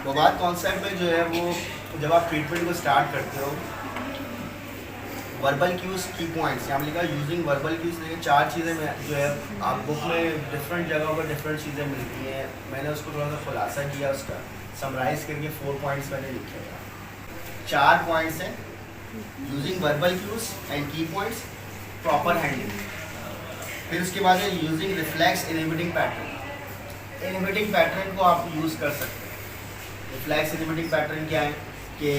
वो बात कॉन्सेप्ट में जो है वो जब आप ट्रीटमेंट को स्टार्ट करते हो, वर्बल क्यूज की पॉइंट्स यहाँ लिखा यूजिंग वर्बल क्यूज, देखिए 4 चीज़ें जो है आप बुक में डिफरेंट जगहों पर डिफरेंट चीज़ें मिलती हैं। मैंने उसको थोड़ा सा खुलासा किया, उसका समराइज करके 4 पॉइंट्स मैंने लिखे हैं। 4 पॉइंट्स हैं, यूजिंग वर्बल क्यूज एंड की पॉइंट्स, प्रॉपर हैंडलिंग। फिर उसके बाद है using reflex inhibiting pattern. Inhibiting pattern को आप यूज़ कर सकते हैं। रिफ्लेक्स इनहिबिटिंग पैटर्न क्या है कि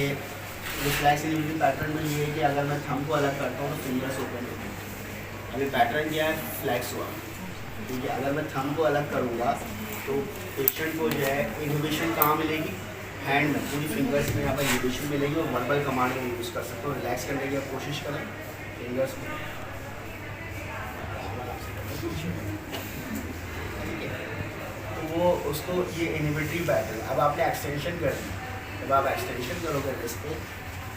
रिफ्लेक्स इनहिबिटिंग पैटर्न में ये है कि अगर मैं थंब को अलग करता हूँ तो फिंगर्स ओपन होते हैं। अभी पैटर्न क्या है, फ्लैक्स हुआ, ठीक है। अगर मैं थंब को अलग करूँगा तो पेशेंट को जो है इनहिबिशन कहाँ मिलेगी, हैंड में, पूरी फिंगर्स में यहाँ पर इनहिबिशन मिलेगी और वर्बल कमांड में यूज़ कर सकते हो। रिलैक्स करने की आप कोशिश करें फिंगर्स में, तो वो उसको ये इनहिबिटरी पैटर्न। अब आपने एक्सटेंशन कर दी, जब आप एक्सटेंशन करोगे इस पर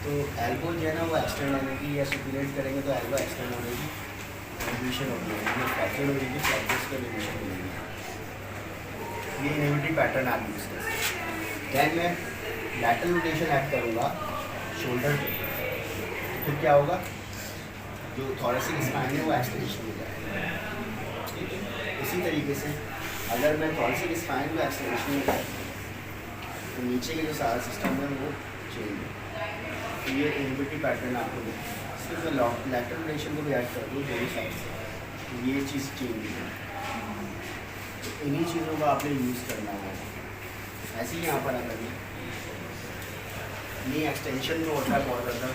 तो एल्बो जो है ना वो एक्सटेंड होने की, या सुपीरियट करेंगे तो एल्बो एक्सटेंड होने की इनहिबिशन होगी, फ्रैक्चर हो जाएगी, फ्रैक्चर्स का इनहिबिशन मिलेगी। ये इनहिबिटरी पैटर्न आप यूज़ कर सकते हैं। दैन मैं लैटरल रोटेशन ऐड करूँगा शोल्डर पे, तो फिर क्या होगा, जो थोरेसिक स्पाइन है वो एक्सटेंशन हो जाएगा, ठीक है। इसी तरीके से अगर मैं थोरेसिक स्पाइन को एक्सटेंशन में करूँ तो नीचे के जो सारा सिस्टम है वो चेंज है। तो ये इनहिबिटरी पैटर्न आपको दे, सिर्फ मैं लैटरल रोटेशन को भी ऐड कर दूँ दोनों साइड से, तो ये चीज़ चेंज है। तो इन्हीं चीज़ों का आपने यूज़ करना है। ऐसे ही यहाँ पर अगर नी एक्सटेंशन में होता है बहुत ज़्यादा,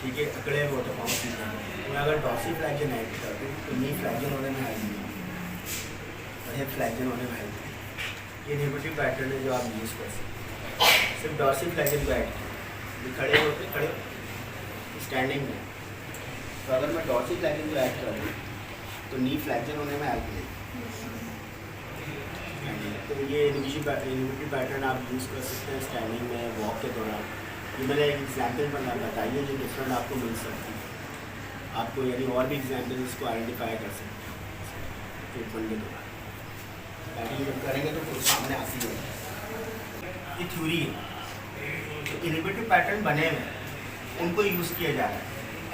ठीक है, अकड़े में होता है पाँव सीधा, तो मैं अगर डॉर्सी फ्लैक्जन ऐड कर दूँ तो नी फ्लैक्जन होने में हेल्प मिलेगी और हिप फ्लैक्जन होने में हेल्प मिलेगी। ये इनहिबिटरी पैटर्न है जो आप यूज़ कर सकते हैं। सिर्फ डॉर्सी फ्लैक्जन को ऐड खड़े होते खड़े स्टैंडिंग में, तो अगर मैं डॉर्सी फ्लैक्जन को ऐड कर दूँ तो नी फ्लैक्जन होने में हेल्प मिलेगी। तो ये इनहिबिटरी पैटर्न आप यूज़ कर सकते हैं स्टैंडिंग में, वॉक के दौरान। ये मैंने एक एग्जाम्पल बना बताइए जो डिफरेंट आपको मिल सकती है, आपको यानी और भी एग्जाम्पल इसको आइडेंटिफाई कर सकते हैं ट्रीटमेंट के दौरान। बैटिंग जब करेंगे तो कुछ सामने आती है। ये थ्योरी है, इनहिबिटरी पैटर्न बने हुए उनको यूज़ किया जा रहा है।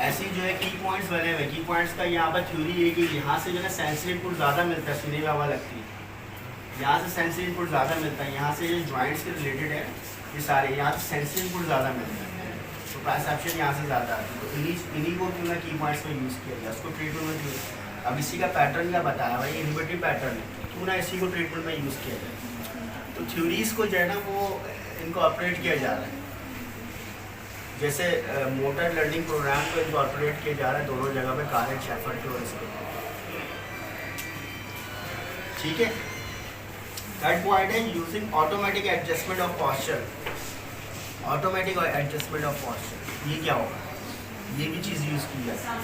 ऐसे जो है की पॉइंट्स बने हुए, की पॉइंट्स का यहाँ पर थ्योरी है कि यहाँ से जो है सेंसरी इनपुट ज़्यादा मिलता है, सीने में हवा लगती है, यहाँ से सेंसरी इनपुट ज़्यादा मिलता है, यहाँ से जो जॉइंट्स के रिलेटेड है ये सारे, यहाँ से सेंसरी इनपुट ज़्यादा मिलता है, तो परसेप्शन यहाँ से ज़्यादा आती है। तो इन्हीं को क्यों ना की पॉइंट्स में यूज़ किया गया, उसको ट्रीटमेंट में। अब इसी का पैटर्न क्या बताया भाई, इनहिबिटरी पैटर्न है, क्यों ना इसी को ट्रीटमेंट में यूज़ किया जाए। तो थ्योरीज़ को जो है ना वो इनको ऑपरेट किया जा रहा है, जैसे मोटर लर्निंग प्रोग्राम को इनकॉर्पोरेट किया जा रहा है दोनों जगह पे, कॉलेज शेफर्ड के और इसको, ठीक है। थर्ड पॉइंट है using automatic adjustment of posture. Automatic adjustment of posture ये क्या होगा, ये भी चीज़ यूज़ की जाती है।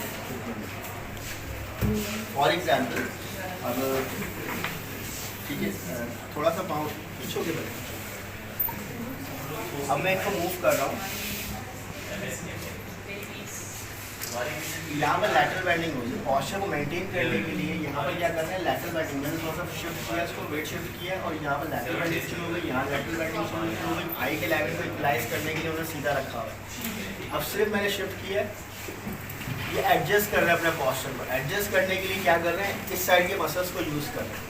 फॉर एग्जाम्पल अब ठीक है, थोड़ा सा पाँव पीछे के बढ़े, अब मैं इसको मूव कर रहा हूँ, यहाँ पर लैटरल बेंडिंग हो जाए, पॉस्चर को मेंटेन करने के लिए यहाँ पर क्या करते हैं, लैटरल बेंडिंग। मैंने थोड़ा सा शिफ्ट किया इसको, वेट शिफ्ट किया और यहाँ पर लैटरल बेंडिंग शुरू हो गई, यहाँ लैटरल बेंडिंग शुरू हो गई। आई के लेवल को इक्वलाइज करने के लिए उन्होंने सीधा रखा हुआ। अब सिर्फ मैंने शिफ्ट किया, ये एडजस्ट कर रहे हैं अपने पॉस्चर को। एडजस्ट करने के लिए क्या कर रहे हैं, इस साइड के मसल्स को यूज़ कर रहे हैं,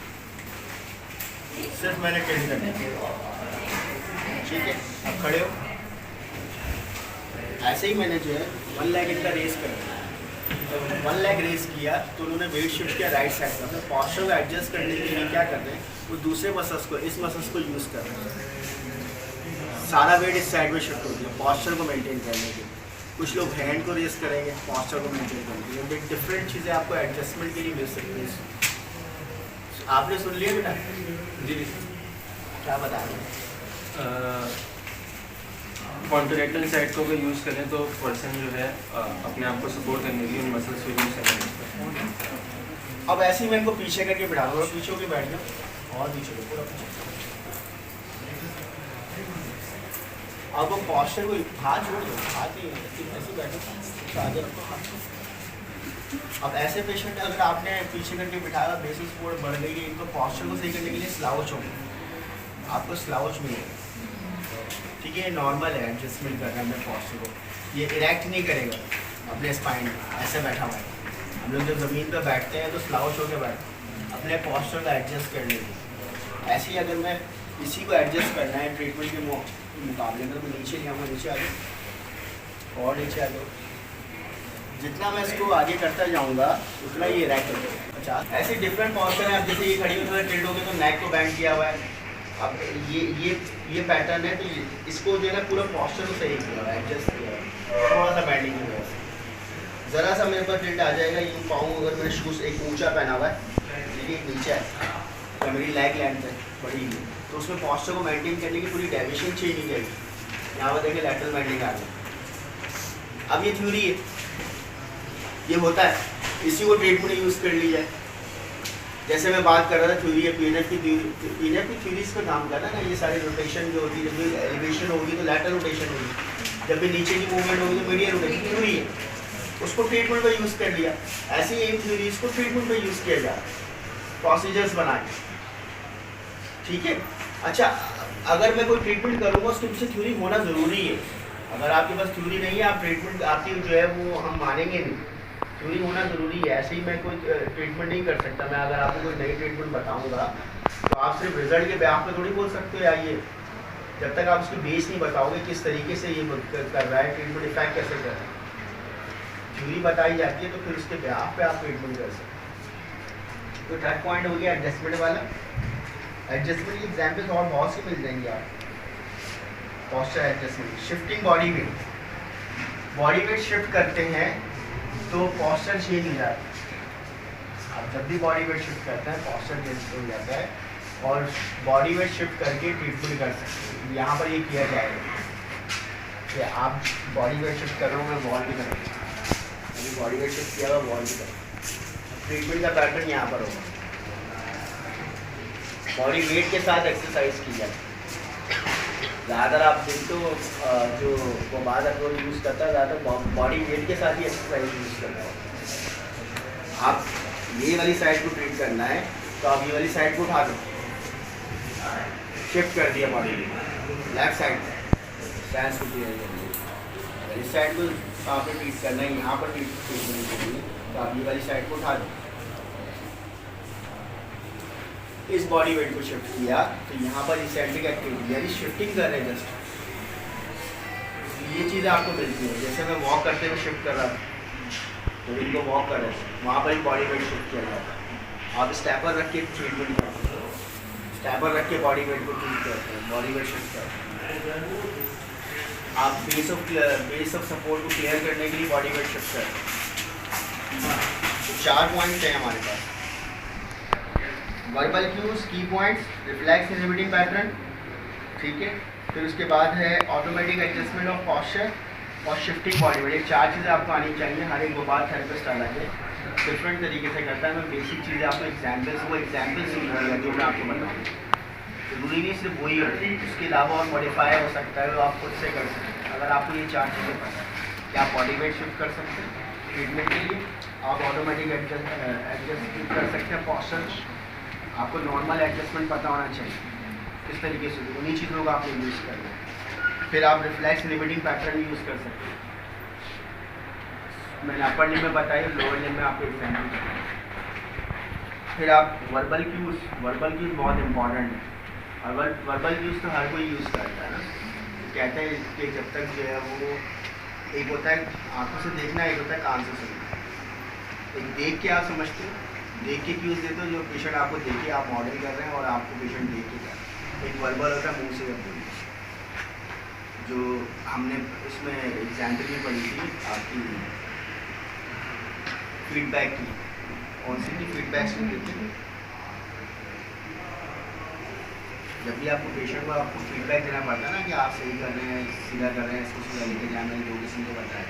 सिर्फ मैंने टेस्ट करने के लिए, ठीक है। अब खड़े हो, ऐसे ही मैंने जो है 1 लेग इनका रेस कर दिया, जब 1 लेग रेस किया तो उन्होंने वेट शिफ्ट किया राइट साइड में। अपने पॉस्चर को एडजस्ट करने के लिए क्या कर रहे हैं, वो दूसरे मसल्स को, इस मसल्स को यूज़ कर रहे हैं। सारा वेट इस साइड में शिफ्ट हो गया पॉस्चर को मेंटेन करने के लिए। कुछ लोग हैंड को रेस करेंगे पॉस्चर को मेंटेन करने के लिए। डिफरेंट चीज़ें आपको एडजस्टमेंट के लिए मिल सकती है। आपने सुन लिया बेटा? जी क्या बता रहे हैं? कॉन्ट्रैक्टाइल साइड को अगर यूज़ करें तो पर्सन जो है अपने आप को सपोर्ट करने के लिए उन मसल्स को यूज़ करेंगे। अब ऐसे ही मैं इनको पीछे करके बिठा दूँगा, पीछे होकर बैठ जाओ और पीछे पूरा पीछे। अब वो पॉस्चर को हाथ छोड़ दो, हाथ ही ऐसे बैठो, आगे रखो हाथ। अब ऐसे पेशेंट अगर आपने पीछे करके बिठाया, बेसिक सपोर्ट बढ़ गई है, इनको पॉस्चर को सही करने के लिए स्लाउच होगा, आपको स्लाउच मिलेगा। ठीक है, नॉर्मल है, एडजस्टमेंट कर रहा है अपने पॉस्चर को, ये इरेक्ट नहीं करेगा अपने स्पाइन ऐसे बैठा हुआ है। हम लोग जब ज़मीन पर बैठते हैं तो स्लाउच होकर बैठते, अपने पॉस्चर को एडजस्ट कर लेंगे। ऐसे ही अगर मैं इसी को एडजस्ट करना है ट्रीटमेंट के मुकाबले में, तो मैं नीचे ले आऊँगा, नीचे आ जाओ और नीचे आ जाओ। जितना मैं इसको आगे करता जाऊँगा उतना ये इरेक्ट हो जाएगा। अच्छा, ऐसे डिफरेंट पॉस्चर है। अब जैसे ये खड़ी हुई टिल्ट हो गई तो नेक को बैंड किया हुआ है। अब ये पैटर्न है, तो इसको जो है ना पूरा पॉस्चर को सही किया हुआ है, एडजस्ट किया हुआ है, थोड़ा सा बैंडिंग की वजह से। ज़रा सा मेरे पास टिल्ट आ जाएगा, यूँ पाऊँ अगर मैंने शूज़ एक ऊंचा पहना हुआ है, देखिए एक नीचे है, तो मेरी लेग लेंथ है बड़ी है, तो उसमें पॉस्चर को मेंटेन करने की पूरी डेविएशन चेंज नहीं जाएगी। यहाँ पर देखिए लैटरल बेंडिंग आ गई। अब ये थ्योरी है, ये होता है, इसी को ट्रीटमेंट यूज़ कर ली जाए। जैसे मैं बात कर रहा था थ्योरी है, पीएनएफ की थ्योरीज पर काम करना ना, ये सारी रोटेशन जो होती है, जब भी एलिवेशन होगी तो लैटरल रोटेशन होगी, जब भी नीचे की मूवमेंट होगी तो मीडियल रोटेशन, थ्योरी है, उसको ट्रीटमेंट पर यूज़ कर लिया। ऐसे ही इन थ्योरीज को ट्रीटमेंट पर यूज़ किया जाए, प्रोसीजर्स बनाए, ठीक है। अच्छा, अगर मैं कोई ट्रीटमेंट करूँगा उसके पीछे थ्योरी होना ज़रूरी है। अगर आपके पास थ्योरी नहीं है, आप ट्रीटमेंट आपकी जो है वो हम मानेंगे नहीं, थ्योरी होना ज़रूरी है। ऐसे ही मैं कोई ट्रीटमेंट नहीं कर सकता। मैं अगर आपको कोई नई ट्रीटमेंट बताऊँगा तो आप सिर्फ रिजल्ट के ब्याह पे थोड़ी बोल सकते हो आइए, जब तक आप उसकी बेस नहीं बताओगे किस तरीके से ये कर रहा है, ट्रीटमेंट इफेक्ट कैसे कर रहा है। थ्योरी बताई जाती है तो फिर उसके ब्याह पे आप ट्रीटमेंट कर सकते हैं। तो थर्ड पॉइंट हो गया एडजस्टमेंट वाला। एडजस्टमेंट की एग्जाम्पल्स और बहुत सी मिल जाएंगी आप। Posture adjustment, shifting body weight shift करते हैं तो पॉस्चर चेंज हो जाता है। आप जब भी बॉडी वेट शिफ्ट करते हैं पॉस्चर चेंज हो जाता है, और बॉडी वेट शिफ्ट करके ट्रीटमेंट कर सकते हैं। यहाँ पर ये किया जाएगा कि आप बॉडी वेट शिफ्ट कर रहे हो, मैं वॉल भी करूँगा, अभी बॉडी वेट शिफ्ट किया हुआ वॉल भी करूँगा। ट्रीटमेंट का पैटर्न यहाँ पर होगा, बॉडी वेट के साथ एक्सरसाइज की जाए। ज़्यादातर आप देखते हो जो वो बाद अप्रोच यूज़ करता है, ज़्यादातर बॉडी वेट के साथ ही एक्सरसाइज यूज़ करता है। आप ये वाली साइड को ट्रीट करना है तो आप ये वाली साइड को उठा दो, शिफ्ट कर दिया बॉडी लेफ्ट साइड स्टैंड को दिया। इस साइड को आपने ट्रीट करना है, यहाँ पर ट्रीटमेंट करनी है तो आप ये वाली साइड को उठा दो। इस बॉडी वेट को शिफ्ट किया तो यहाँ पर इसेंट्रिक एक्टिविटी यानी शिफ्टिंग कर रहे हैं जस्ट, ये चीज़ें आपको मिलती है। जैसे मैं वॉक करते हुए शिफ्ट कर रहा था तो इनको वॉक कर रहे थे, वहाँ पर ही बॉडी वेट शिफ्ट किया जाता है। आप स्टैपर रख के ट्रीटमेंट करते हो, स्टैपर रख के बॉडी वेट को ट्रीट करते हैं, बॉडी वेट शिफ्ट करते हैं। आप बेस ऑफ सपोर्ट को क्लियर करने के लिए बॉडी वेट शिफ्ट करते हैं। तो 4 पॉइंट्स हैं हमारे पास, वर्बल क्यूज, की पॉइंट्स, रिफ्लेक्स इनहिबिटिंग पैटर्न, ठीक है। फिर उसके बाद है ऑटोमेटिक एडजस्टमेंट ऑफ पॉस्चर और शिफ्टिंग बॉडी वेट। ये 4 चीज़ें आपको आनी चाहिए। हर एक बात थेरेपिस्ट अलग है, डिफरेंट तरीके से करता है। मैं बेसिक चीज़ें आपको एग्जाम्पल्स सुनूंगा जो मैं आपको बताऊँगा। जरूरी नहीं सिर्फ वही हो, उसके अलावा और मॉडिफाई हो सकता है, वो आप खुद से कर सकते हैं। अगर आपको ये 4 चीज़ें पता है कि आप बॉडी वेट शिफ्ट कर सकते हैं ट्रीटमेंट के लिए, आप ऑटोमेटिक एडजस्ट कर सकते हैं पॉस्चर, आपको नॉर्मल एडजस्टमेंट पता होना चाहिए किस तरीके से, उन्हीं चीज़ों का आपको यूज़ करना है। फिर आप रिफ्लेक्स इनहिबिटिंग पैटर्न यूज़ कर सकते हैं। मैंने अपर लिम्ब में बताया, लोअर लिम्ब में आपको एग्जाम्पल बताया। फिर आप वर्बल क्यूज बहुत इंपॉर्टेंट है। और वर्बल क्यूज तो हर कोई यूज़ करता है ना, कहते हैं कि जब तक जो है वो एक होता है आंखों से देखना, एक होता है कान से सुनना। एक देख के आप समझते हो, देख के क्यूज देते हो, जो पेशेंट आपको देख के आप मॉडल कर रहे हैं और आपको पेशेंट देख के कर रहे हैं। एक वर्बल होता है मुँह से जब बोलिए, जो हमने इसमें एग्जाम्पल भी पढ़ी थी आपकी फीडबैक की, कौन सी थी फीडबैक्स में देते थे। जब भी आपको पेशेंट को आपको फीडबैक देना पड़ता है ना कि आप सही कर रहे हैं, सीधा कर रहे हैं, इसको सीधा लेके जाना है, जो किसी ने बताया।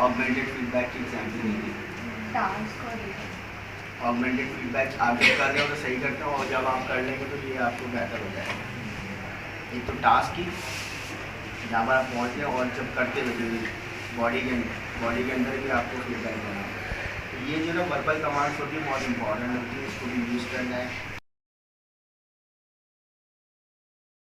ऑगमेंटेड फीडबैक की एग्जाम्पल दी थी। ऑगमेंटेड फीडबैक आप जब कर रहे हो तो सही करते हो, और जब आप कर लेंगे तो ये आपको बेहतर हो जाएगा। एक तो टास्क की जहाँ पर आप पहुँचते हैं, और जब करते हुए बॉडी के अंदर भी आपको फीडबैक देना है। तो ये जो ना वर्बल कमांड्स होती है बहुत इंपॉर्टेंट होती है, इसको भी यूज़ करना है।